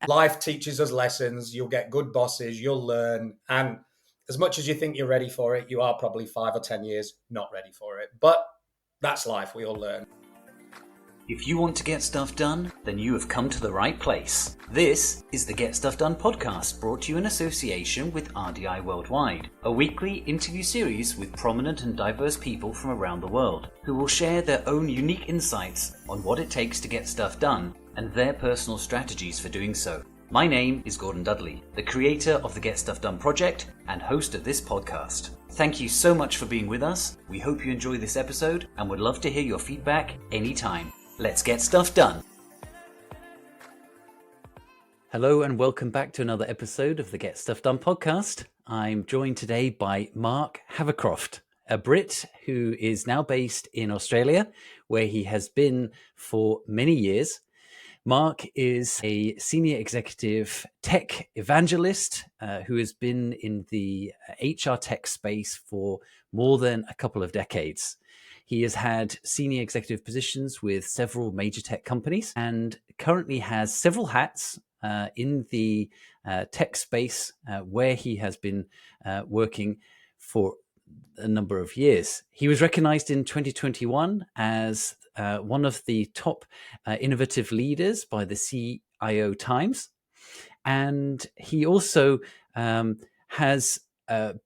Life teaches us lessons. You'll get good bosses. You'll learn. And as much as you think you're ready for it, you are probably 5 or 10 years not ready for it. But that's life. We all learn. If you want to get stuff done, then you have come to the right place. This is the Get Stuff Done podcast, brought to you in association with RDI Worldwide, a weekly interview series with prominent and diverse people from around the world, who will share their own unique insights on what it takes to get stuff done and their personal strategies for doing so. My name is Gordon Dudley, the creator of the Get Stuff Done project and host of this podcast. Thank you so much for being with us. We hope you enjoy this episode and would love to hear your feedback anytime. Let's get stuff done. Hello and welcome back to another episode of the Get Stuff Done podcast. I'm joined today by Marc Havercroft, a Brit who is now based in Australia, where he has been for many years. Marc is a senior executive tech evangelist who has been in the HR tech space for more than a couple of decades. He has had senior executive positions with several major tech companies and currently has several hats in the tech space where he has been working for a number of years. He was recognized in 2021 as one of the top innovative leaders by the CIO Times. And he also has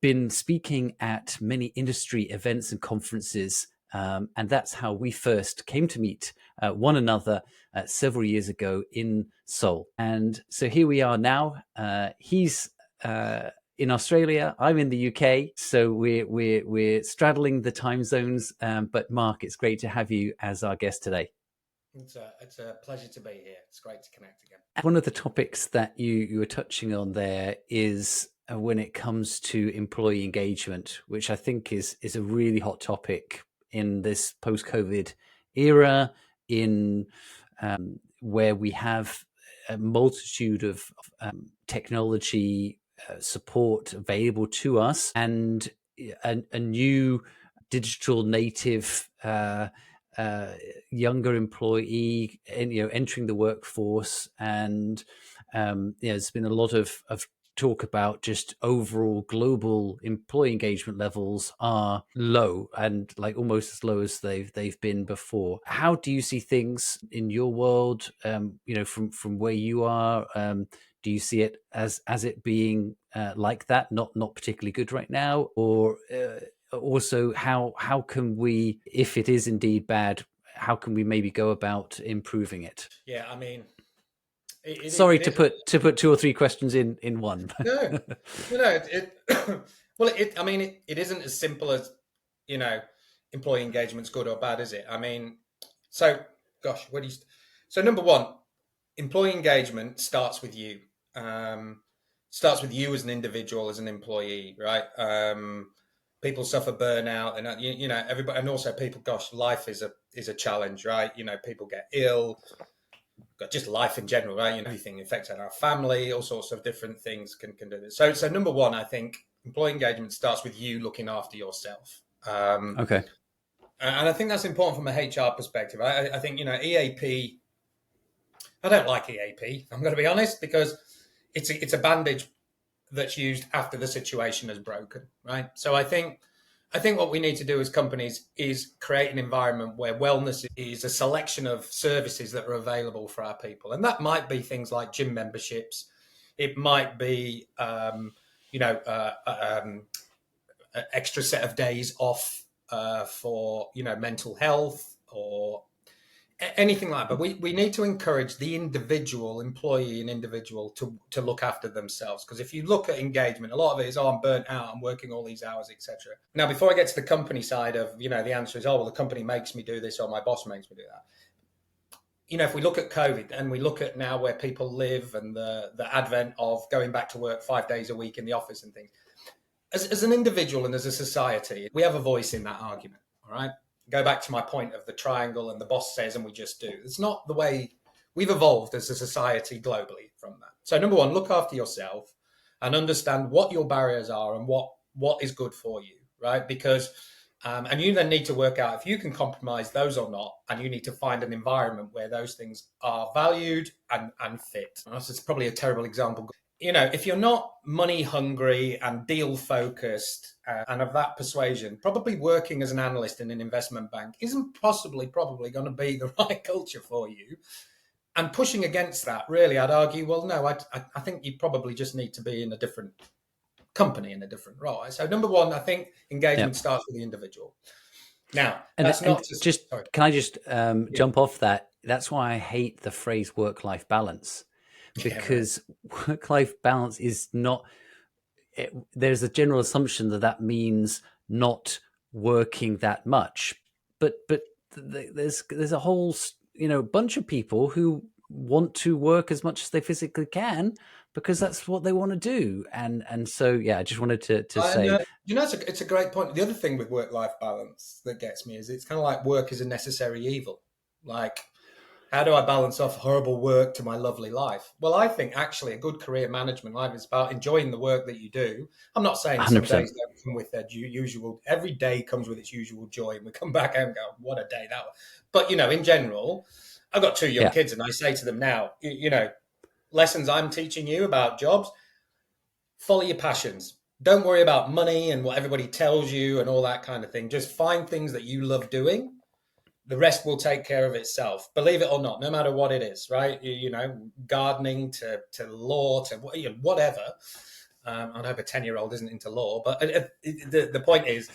been speaking at many industry events and conferences. And that's how we first came to meet one another several years ago in Seoul. And so here we are now. He's in Australia. I'm in the UK. So we're straddling the time zones. But Marc, it's great to have you as our guest today. It's a pleasure to be here. It's great to connect again. One of the topics that you were touching on there is when it comes to employee engagement, which I think is a really hot topic in this post-COVID era, in where we have a multitude of technology support available to us, and a new digital native younger employee, entering the workforce, and there's been a lot of talk about just overall global employee engagement levels are low, and like almost as low as they've been before. How do you see things in your world? From where you are, do you see it as it being like that, not particularly good right now, or also how can we, if it is indeed bad, how can we maybe go about improving it? Yeah, I mean, Sorry to put two or three questions in one. No. It isn't as simple as, employee engagement's good or bad, is it? I mean, so number one, employee engagement starts with you. Starts with you as an individual, as an employee, right? People suffer burnout, and everybody, and also people. Life is a challenge, right? People get ill. Just life in general, right? Everything affects our family, all sorts of different things can do this. So number one, I think employee engagement starts with you looking after yourself. Okay. And I think that's important from a HR perspective. I think, EAP, I don't like EAP, I'm going to be honest, because it's a bandage that's used after the situation is broken, right? So I think what we need to do as companies is create an environment where wellness is a selection of services that are available for our people. And that might be things like gym memberships. It might be, extra set of days off for, mental health or anything like that. But we need to encourage the individual employee and individual to look after themselves. Because if you look at engagement, a lot of it is, I'm burnt out, I'm working all these hours, etc. Now, before I get to the company side of, the answer is, the company makes me do this or my boss makes me do that. If we look at COVID and we look at now where people live and the advent of going back to work 5 days a week in the office and things, as an individual and as a society, we have a voice in that argument, all right? Go back to my point of the triangle and the boss says and we just do. It's not the way we've evolved as a society globally from that. So number one, look after yourself and understand what your barriers are and what is good for you, right? Because And you then need to work out if you can compromise those or not. And you need to find an environment where those things are valued and fit. It's probably a terrible example. If you're not money hungry and deal focused and of that persuasion, probably working as an analyst in an investment bank isn't probably going to be the right culture for you. And pushing against that, really, I'd argue, well, no, I think you probably just need to be in a different company, in a different role. So number one, I think engagement starts with the individual. Now, that's not just, sorry. Can I just jump off that? That's why I hate the phrase work-life balance, because work-life balance is not, there's a general assumption that means not working that much. But there's a whole, bunch of people who want to work as much as they physically can because that's what they want to do. And so, yeah, I just wanted to say. It's a great point. The other thing with work-life balance that gets me is it's kind of like work is a necessary evil. Like, how do I balance off horrible work to my lovely life? Well, I think actually a good career management life is about enjoying the work that you do. I'm not saying some 100%. days don't come with their usual, every day comes with its usual joy. And we come back and go, what a day that was. But, in general, I've got 2 young kids and I say to them now, lessons I'm teaching you about jobs, follow your passions. Don't worry about money and what everybody tells you and all that kind of thing. Just find things that you love doing. The rest will take care of itself, believe it or not, no matter what it is, right? Gardening to law to whatever. I hope a 10-year-old isn't into law, but the point is,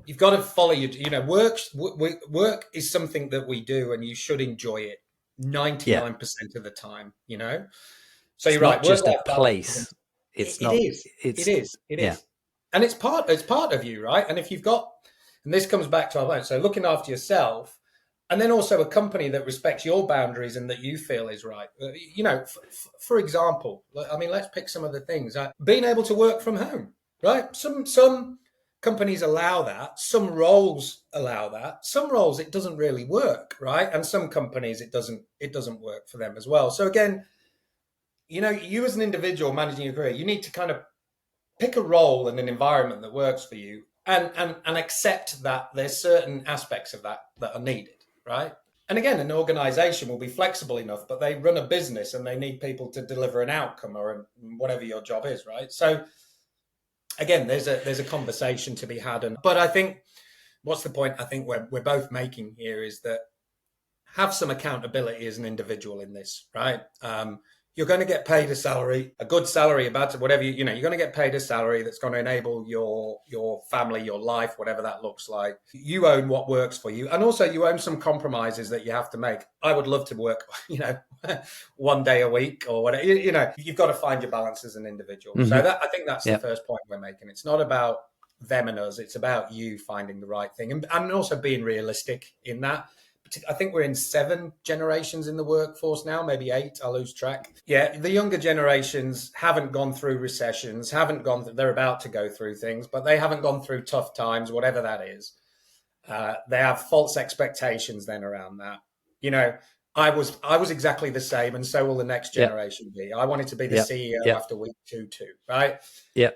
you've got to follow your, work is something that we do and you should enjoy it 99% of the time, So you're right. Not just a place. It is. And it's part of you, right? And if you've got, and this comes back to our point, so looking after yourself, and then also a company that respects your boundaries and that you feel is right. For example, let's pick some of the things. Being able to work from home, right? Some companies allow that. Some roles allow that. Some roles it doesn't really work, right? And some companies it doesn't work for them as well. So again, you as an individual managing your career, you need to kind of pick a role and an environment that works for you and accept that there's certain aspects of that are needed, right? And again, an organization will be flexible enough, but they run a business and they need people to deliver an outcome or whatever your job is, right? So again, there's a conversation to be had. But I think, what's the point I think we're both making here is that have some accountability as an individual in this, right? You're going to get paid a salary, a good salary, about whatever you're going to get paid a salary that's going to enable your family, your life, whatever that looks like. You own what works for you, and also you own some compromises that you have to make. I would love to work, 1 day a week or whatever. You've got to find your balance as an individual. Mm-hmm. So I think that's the first point we're making. It's not about them and us; it's about you finding the right thing, and also being realistic in that. I think we're in 7 generations in the workforce now, maybe 8. I lose track. Yeah, the younger generations haven't gone through recessions, they're about to go through things, but they haven't gone through tough times, whatever that is. They have false expectations then around that. I was exactly the same, and so will the next generation be. I wanted to be the CEO after week 2 too, right? Yeah.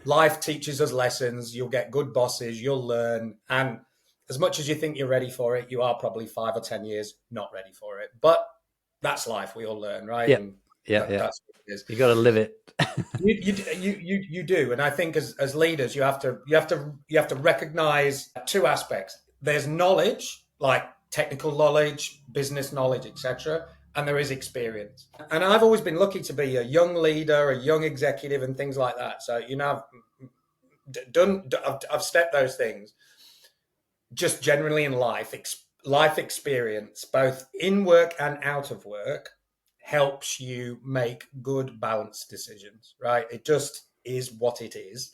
Life teaches us lessons. You'll get good bosses. You'll learn, and as much as you think you're ready for it, you are probably 5 or 10 years not ready for it. But that's life. We all learn, right? Yeah. That's what it is. You got to live it. you do, and I think as leaders, you have to recognize 2 aspects. There's knowledge, like technical knowledge, business knowledge, etc., and there is experience. And I've always been lucky to be a young leader, a young executive, and things like that. So I've stepped those things. Just generally in life experience, both in work and out of work, helps you make good, balanced decisions, right? It just is what it is.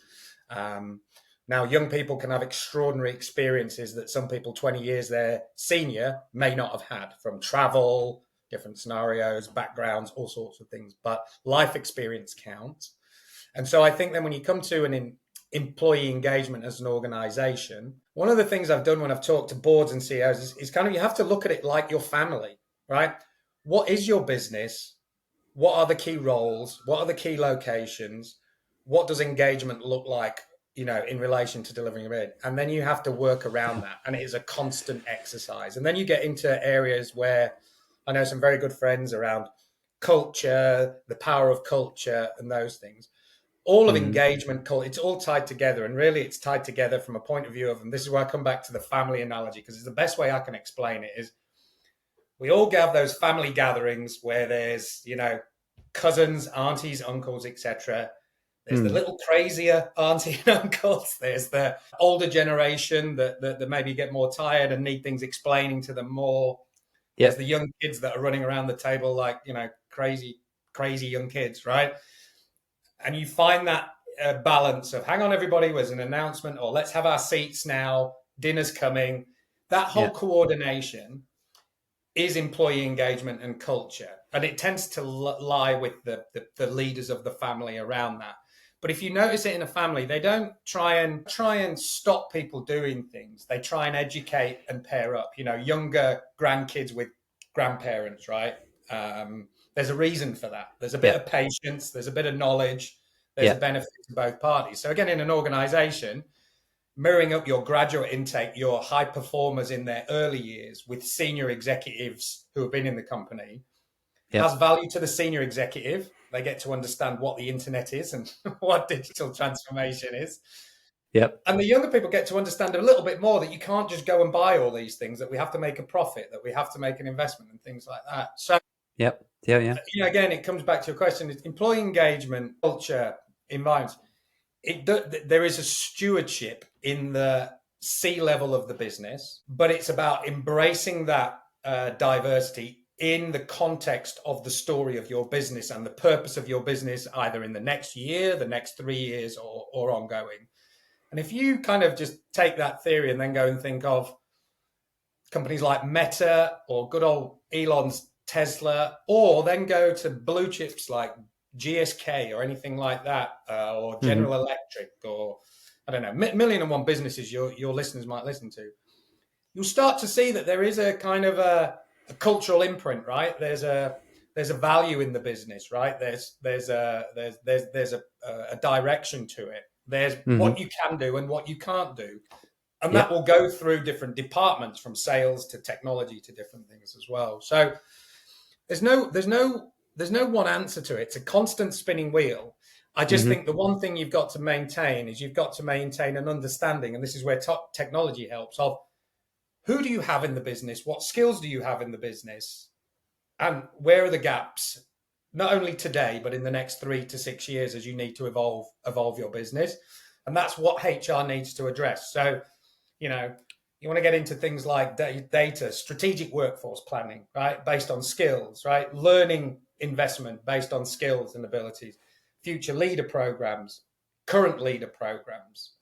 Now, young people can have extraordinary experiences that some people 20 years their senior may not have had, from travel, different scenarios, backgrounds, all sorts of things. But life experience counts. And so I think then when you come to an employee engagement as an organization, one of the things I've done when I've talked to boards and CEOs is kind of, you have to look at it like your family, right? What is your business? What are the key roles? What are the key locations? What does engagement look like in relation to delivering a bid. And then you have to work around that. And it is a constant exercise. And then you get into areas where I know some very good friends around culture, the power of culture, and those things. All of Mm. engagement, it's all tied together. And really, it's tied together from a point of view of, and this is why I come back to the family analogy, because it's the best way I can explain it is we all have those family gatherings where there's, cousins, aunties, uncles, etc. There's the Mm. little crazier auntie and uncles. There's the older generation that maybe get more tired and need things explaining to them more. There's the Yep. young kids that are running around the table like, crazy, crazy young kids, right? And you find that balance of, hang on, everybody, was an announcement, or let's have our seats now, dinner's coming. That whole Yeah. coordination is employee engagement and culture. And it tends to lie with the leaders of the family around that. But if you notice it in a family, they don't try and stop people doing things. They try and educate and pair up. Younger grandkids with grandparents, right? There's a reason for that. There's a bit of Yep. patience. There's a bit of knowledge. There's a Yep. benefit to both parties. So again, in an organization, mirroring up your graduate intake, your high performers in their early years with senior executives who have been in the company has Yep. value to the senior executive. They get to understand what the internet is and what digital transformation is. Yep. And the younger people get to understand a little bit more that you can't just go and buy all these things, that we have to make a profit, that we have to make an investment and things like that. So, Yep. Yeah. Yeah. again, it comes back to your question. It's employee engagement, culture, environment. There is a stewardship in the C level of the business, but it's about embracing that diversity in the context of the story of your business and the purpose of your business, either in the next year, the next 3 years, or ongoing. And if you kind of just take that theory and then go and think of companies like Meta or good old Elon's Tesla, or then go to blue chips like GSK or anything like that, or Mm-hmm. General Electric, or I don't know, million and one businesses your listeners might listen to, you'll start to see that there is a kind of a cultural imprint, right? There's a value in the business, right? There's a direction to it. There's Mm-hmm. what you can do and what you can't do, and that Yep. will go through different departments, from sales to technology to different things as well. So there's no one answer to it. It's a constant spinning wheel. I just Mm-hmm. think the one thing you've got to maintain is you've got to maintain an understanding, and this is where technology helps, of who do you have in the business, what skills do you have in the business, and where are the gaps, not only today but in the next 3 to 6 years, as you need to evolve your business. And that's what HR needs to address. So you know, you want to get into things like data, strategic workforce planning, right? Based on skills, right? Learning investment based on skills and abilities, future leader programs, current leader programs.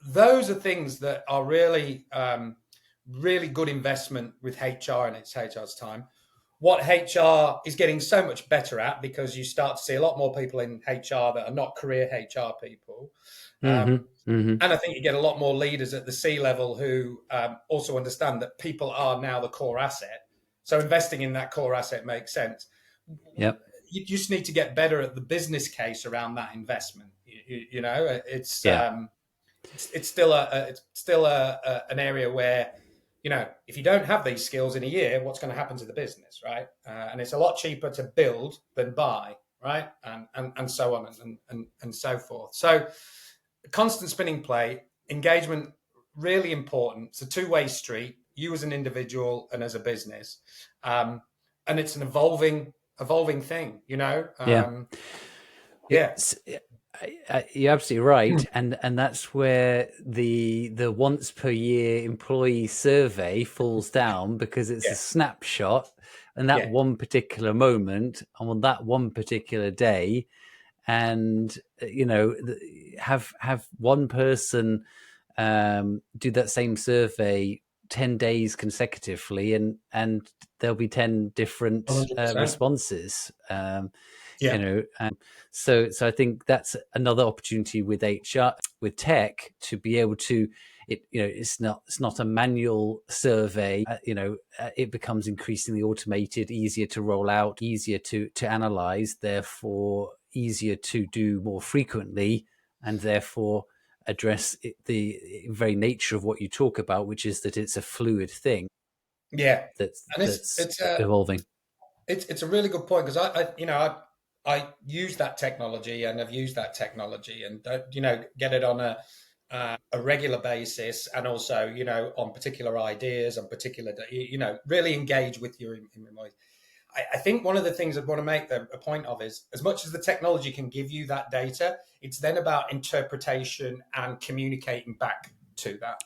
Those are things that are really, really good investment with HR and its HR's time. What HR is getting so much better at, because you start to see a lot more people in HR that are not career HR people. Mm-hmm. Mm-hmm. And I think you get a lot more leaders at the C level who also understand that people are now the core asset. So investing in that core asset makes sense. Yep. You just need to get better at the business case around that investment. Yeah. It's still an area where, if you don't have these skills in a year, what's going to happen to the business, right? And it's a lot cheaper to build than buy, right? And so on and so forth. So constant spinning play, engagement, really important. It's a two-way street, you as an individual and as a business. And it's an evolving thing, Yeah. yeah. It's, you're absolutely right, and that's where the once per year employee survey falls down, because it's Yeah. a snapshot and that Yeah. one particular moment on that one particular day, and have one person do that same survey 10 days consecutively, and there'll be 10 different 100%. responses. you Yeah. know so I think that's another opportunity with HR, with tech, to be able to, it's not a manual survey. It becomes increasingly automated, easier to roll out, easier to analyze, therefore easier to do more frequently, and therefore address the very nature of what you talk about, which is that it's a fluid thing Yeah, that's and that's evolving. it's a really good point, because I use that technology, and I've used that technology, and get it on a regular basis, and also on particular ideas, on particular really engage with your employees. I think one of the things I want to make a point of is, as much as the technology can give you that data, it's then about interpretation and communicating back to that.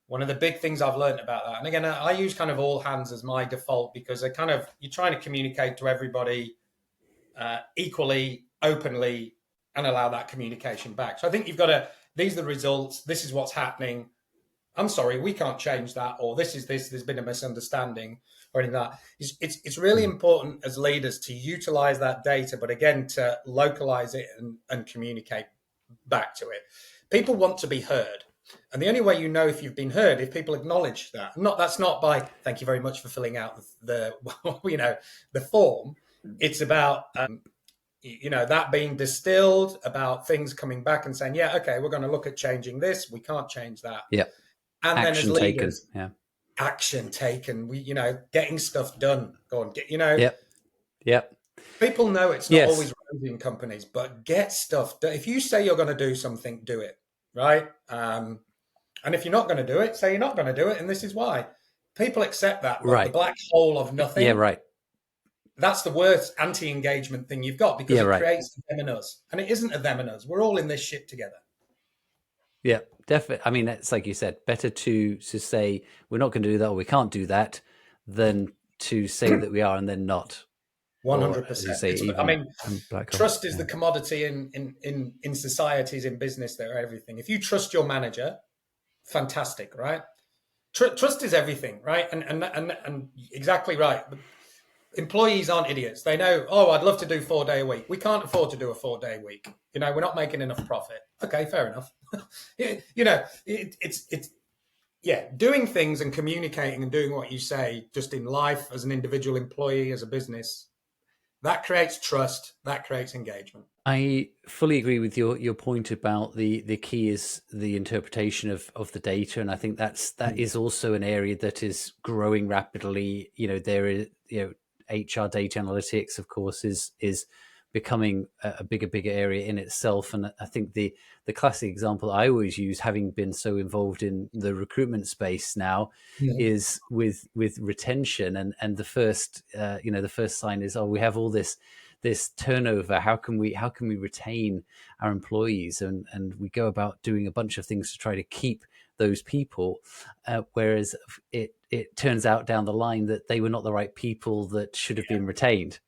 One of the big things I've learned about that, and again, I use kind of all hands as my default, because you're trying to communicate to everybody equally, openly, and allow that communication back. So I think you've got to, these are the results, this is what's happening. I'm sorry, we can't change that, or this is this. There's been a misunderstanding, or anything like that. It's really important as leaders to utilize that data, but again, to localize it and communicate back to it. People want to be heard, and the only way you know if you've been heard, if people acknowledge that. That's not by thank you very much for filling out the the form. It's about that being distilled, about things coming back and saying, yeah, okay, we're going to look at changing this. We can't change that. Yeah, And then as action taken. leaders, Yeah, action taken. We, getting stuff done. Go on, yep, yep, people know it's not yes, always rosy in companies, but get stuff done. If you say you're going to do something, do it, right? And if you're not going to do it, say you're not going to do it, and this is why. People accept that, but the right, black hole of yeah, nothing, right, that's the worst anti-engagement thing you've got, because yeah, it right. creates a them and us. And it isn't a them and us. We're all in this shit together. Yeah, definitely. I mean, it's like you said, better to say we're not going to do that or we can't do that than to say that we are and then not. Or as you 100%. say, I even mean, black hole. trust is the commodity in societies, in business, they're everything. If you trust your manager, fantastic, right? Trust is everything, right? And exactly right. Employees aren't idiots. They know, oh, I'd love to do 4 day a week. We can't afford to do a 4 day week. We're not making enough profit. Okay, fair enough. It's yeah, doing things and communicating and doing what you say, just in life, as an individual employee, as a business, that creates trust, that creates engagement. I fully agree with your point about the key is the interpretation of the data, and I think that is also an area that is growing rapidly. There is HR data analytics, of course, is becoming a bigger area in itself. And I think the classic example I always use, having been so involved in the recruitment space now, Mm. is with retention. And the first the first sign is, oh, we have all this turnover. How can we retain our employees? And we go about doing a bunch of things to try to keep those people, whereas it turns out down the line that they were not the right people that should have been retained.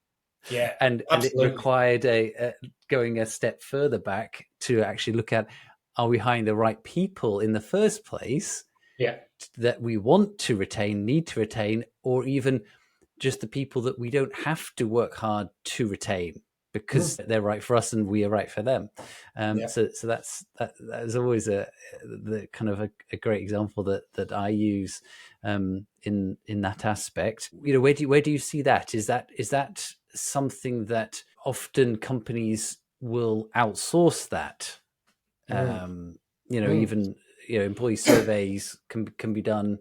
Yeah, And it absolutely. required going a step further back to actually look at, are we hiring the right people in the first place Yeah. that we want to retain, need to retain, or even just the people that we don't have to work hard to retain because they're right for us and we are right for them. Yeah. So that is always the kind of a great example that I use in that aspect. Where do you see that? Is that something that often companies will outsource that? Mm. Mm. Even employee surveys can be done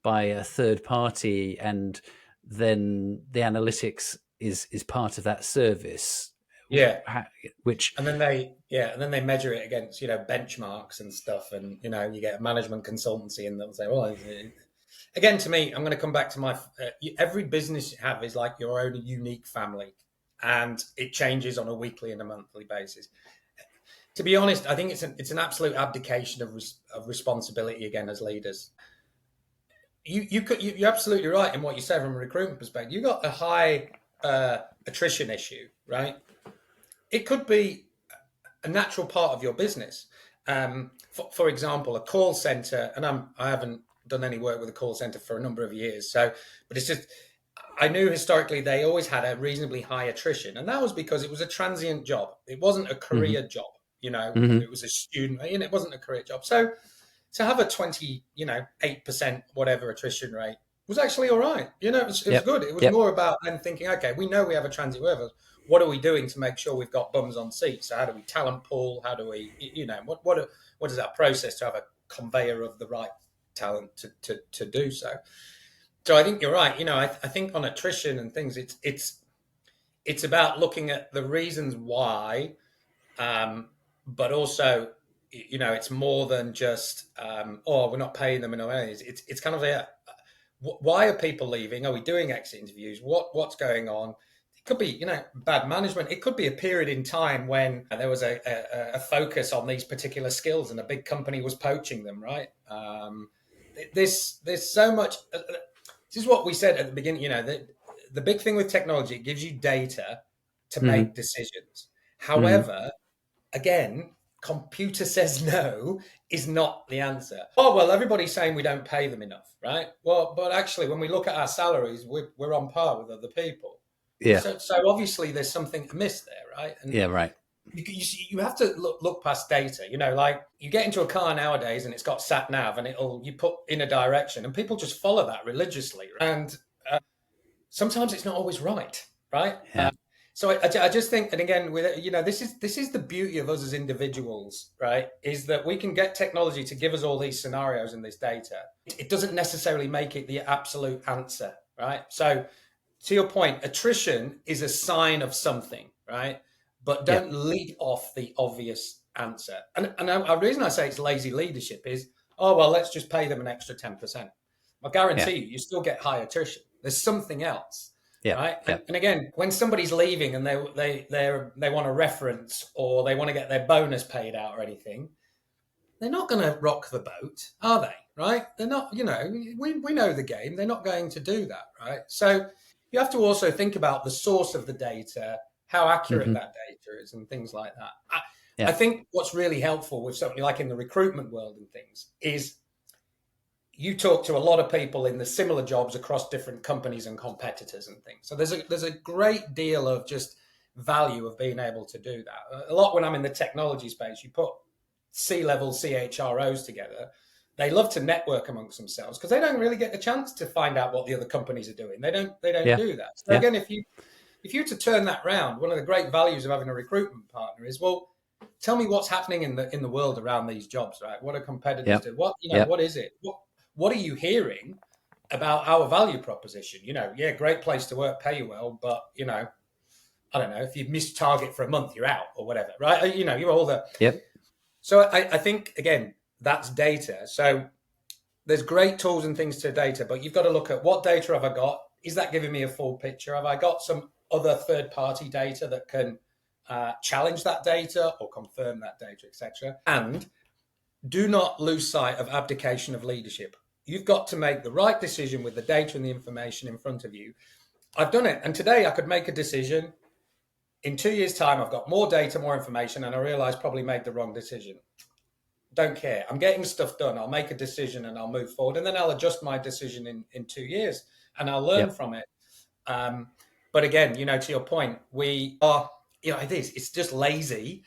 by a third party, and then the analytics is part of that service, Yeah. which And then they measure it against benchmarks and stuff, and you get a management consultancy, and they'll say, well, again, to me, I'm going to come back to my every business you have is like your own unique family, and it changes on a weekly and a monthly basis. To be honest, I think it's an absolute abdication of responsibility again as leaders. You're absolutely right in what you said from a recruitment perspective. You got a high attrition issue, right? It could be a natural part of your business. For example, a call center, and I haven't done any work with a call center for a number of years, but it's just I knew historically they always had a reasonably high attrition, and that was because it was a transient job. It wasn't a mm-hmm, career job. mm-hmm, It was a student, and it wasn't a career job. So to have a 28% whatever attrition rate was actually all right. It was Yep. good. It was Yep. more about then thinking, okay, we know we have a transit workforce. What are we doing to make sure we've got bums on seats? So how do we talent pool? How do we, what is that process to have a conveyor of the right talent to do so? So I think you're right. I think on attrition and things, it's about looking at the reasons why, but also, it's more than just, we're not paying them enough. It's kind of why are people leaving? Are we doing exit interviews? What's going on? It could be, bad management. It could be a period in time when there was a focus on these particular skills and a big company was poaching them, right? There's so much. This is what we said at the beginning. The big thing with technology, it gives you data to Mm-hmm. make decisions. Mm-hmm. However, again, computer says no is not the answer. Oh, well, everybody's saying we don't pay them enough, right? Well, but actually, when we look at our salaries, we're on par with other people. Yeah. So obviously there's something amiss there, right? And Yeah. Right. you have to look past data. Like you get into a car nowadays and it's got sat nav and you put in a direction and people just follow that religiously. And sometimes it's not always right, right? Yeah. So I just think, and again, this is the beauty of us as individuals, right? Is that we can get technology to give us all these scenarios and this data. It doesn't necessarily make it the absolute answer, right? So to your point, attrition is a sign of something, right? But Yeah. don't lead off the obvious answer. And the reason I say it's lazy leadership is, oh, well, let's just pay them an extra 10%. I guarantee you still get high attrition. There's something else, Yeah. right? Yeah. And again, when somebody's leaving and they want a reference or they want to get their bonus paid out or anything, they're not going to rock the boat, are they? Right? They're not. We know the game. They're not going to do that, right? So you have to also think about the source of the data, how accurate Mm-hmm. that data is, and things like that. I Yeah. think what's really helpful with something like in the recruitment world and things is you talk to a lot of people in the similar jobs across different companies and competitors and things. So there's a great deal of just value of being able to do that. A lot when I'm in the technology space, you put C-level CHROs together. They love to network amongst themselves because they don't really get the chance to find out what the other companies are doing. They don't Yeah. do that. So Yeah. again, if you to turn that round, one of the great values of having a recruitment partner is, well, tell me what's happening in the world around these jobs, right? What are competitors Yeah. do? What Yeah. what is it? What are you hearing about our value proposition? Yeah, great place to work, pay you well, but I don't know, if you miss target for a month, you're out or whatever, right? You're all the. Yep. So I think again, that's data. So there's great tools and things to data, but you've got to look at what data have I got? Is that giving me a full picture? Have I got some other third-party data that can challenge that data or confirm that data, etc.? And do not lose sight of abdication of leadership. You've got to make the right decision with the data and the information in front of you. I've done it. And today I could make a decision. In 2 years' time, I've got more data, more information, and I realize probably made the wrong decision. Don't care. I'm getting stuff done. I'll make a decision and I'll move forward. And then I'll adjust my decision in 2 years and I'll learn from it. But again, to your point, we are, it's just lazy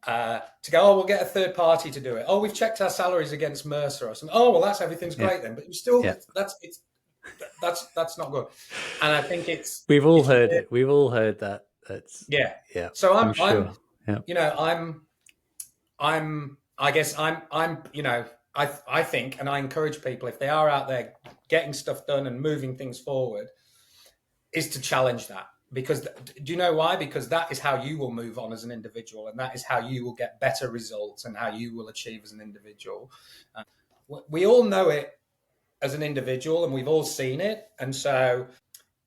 to go, oh, we'll get a third party to do it. Oh, we've checked our salaries against Mercer or something. Oh, well, everything's great then. But you still, that's not good. And I think we've all heard it. We've all heard that. That's So I'm sure. I guess I think, and I encourage people, if they are out there getting stuff done and moving things forward, is to challenge that. Because do you know why? Because that is how you will move on as an individual, and that is how you will get better results and how you will achieve as an individual. We all know it as an individual, and we've all seen it, and so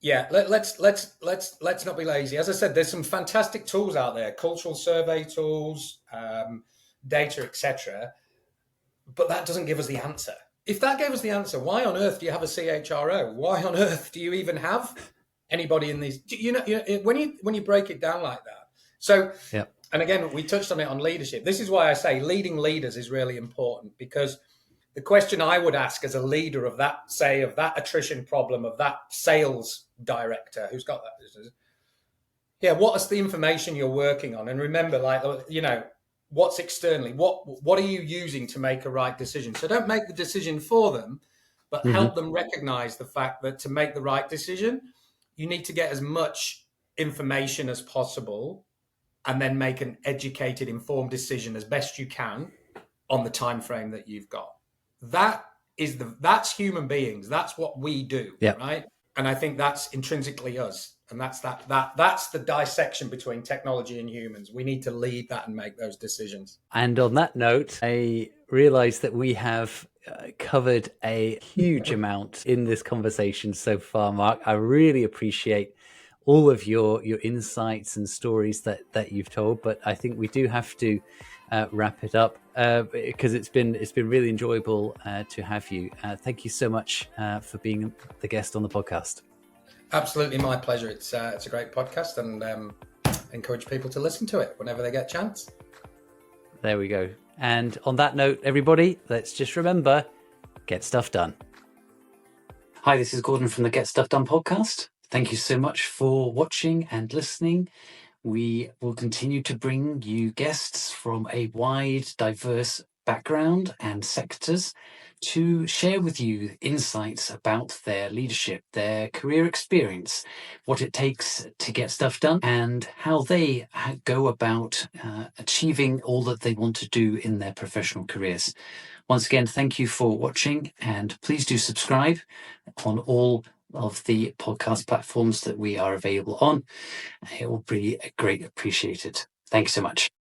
let's not be lazy. As I said, there's some fantastic tools out there, cultural survey tools, data, etc. But that doesn't give us the answer. If that gave us the answer, why on earth do you have a CHRO? Why on earth do you even have anybody in these? When you break it down like that. So, and again, we touched on it on leadership. This is why I say leading leaders is really important, because the question I would ask as a leader of that attrition problem, of that sales director who's got that business, what is the information you're working on? And remember, what's externally, what are you using to make a right decision? So don't make the decision for them, but Hmm. help them recognize the fact that to make the right decision, you need to get as much information as possible and then make an educated, informed decision as best you can on the time frame that you've got. That's human beings. That's what we do, Yeah. right? And I think that's intrinsically us. And that's the dissection between technology and humans. We need to lead that and make those decisions. And on that note, I realize that we have covered a huge amount in this conversation so far, Mark. I really appreciate all of your insights and stories that you've told, but I think we do have to wrap it up because it's been really enjoyable to have you. Thank you so much for being the guest on the podcast. Absolutely, my pleasure. It's a great podcast, and encourage people to listen to it whenever they get a chance. There we go. And on that note, everybody, let's just remember, get stuff done. Hi, this is Gordon from the Get Stuff Done podcast. Thank you so much for watching and listening. We will continue to bring you guests from a wide, diverse background and sectors to share with you insights about their leadership, their career experience, what it takes to get stuff done, and how they go about achieving all that they want to do in their professional careers. Once again, thank you for watching, and please do subscribe on all of the podcast platforms that we are available on. It will be great appreciated. Thank you so much.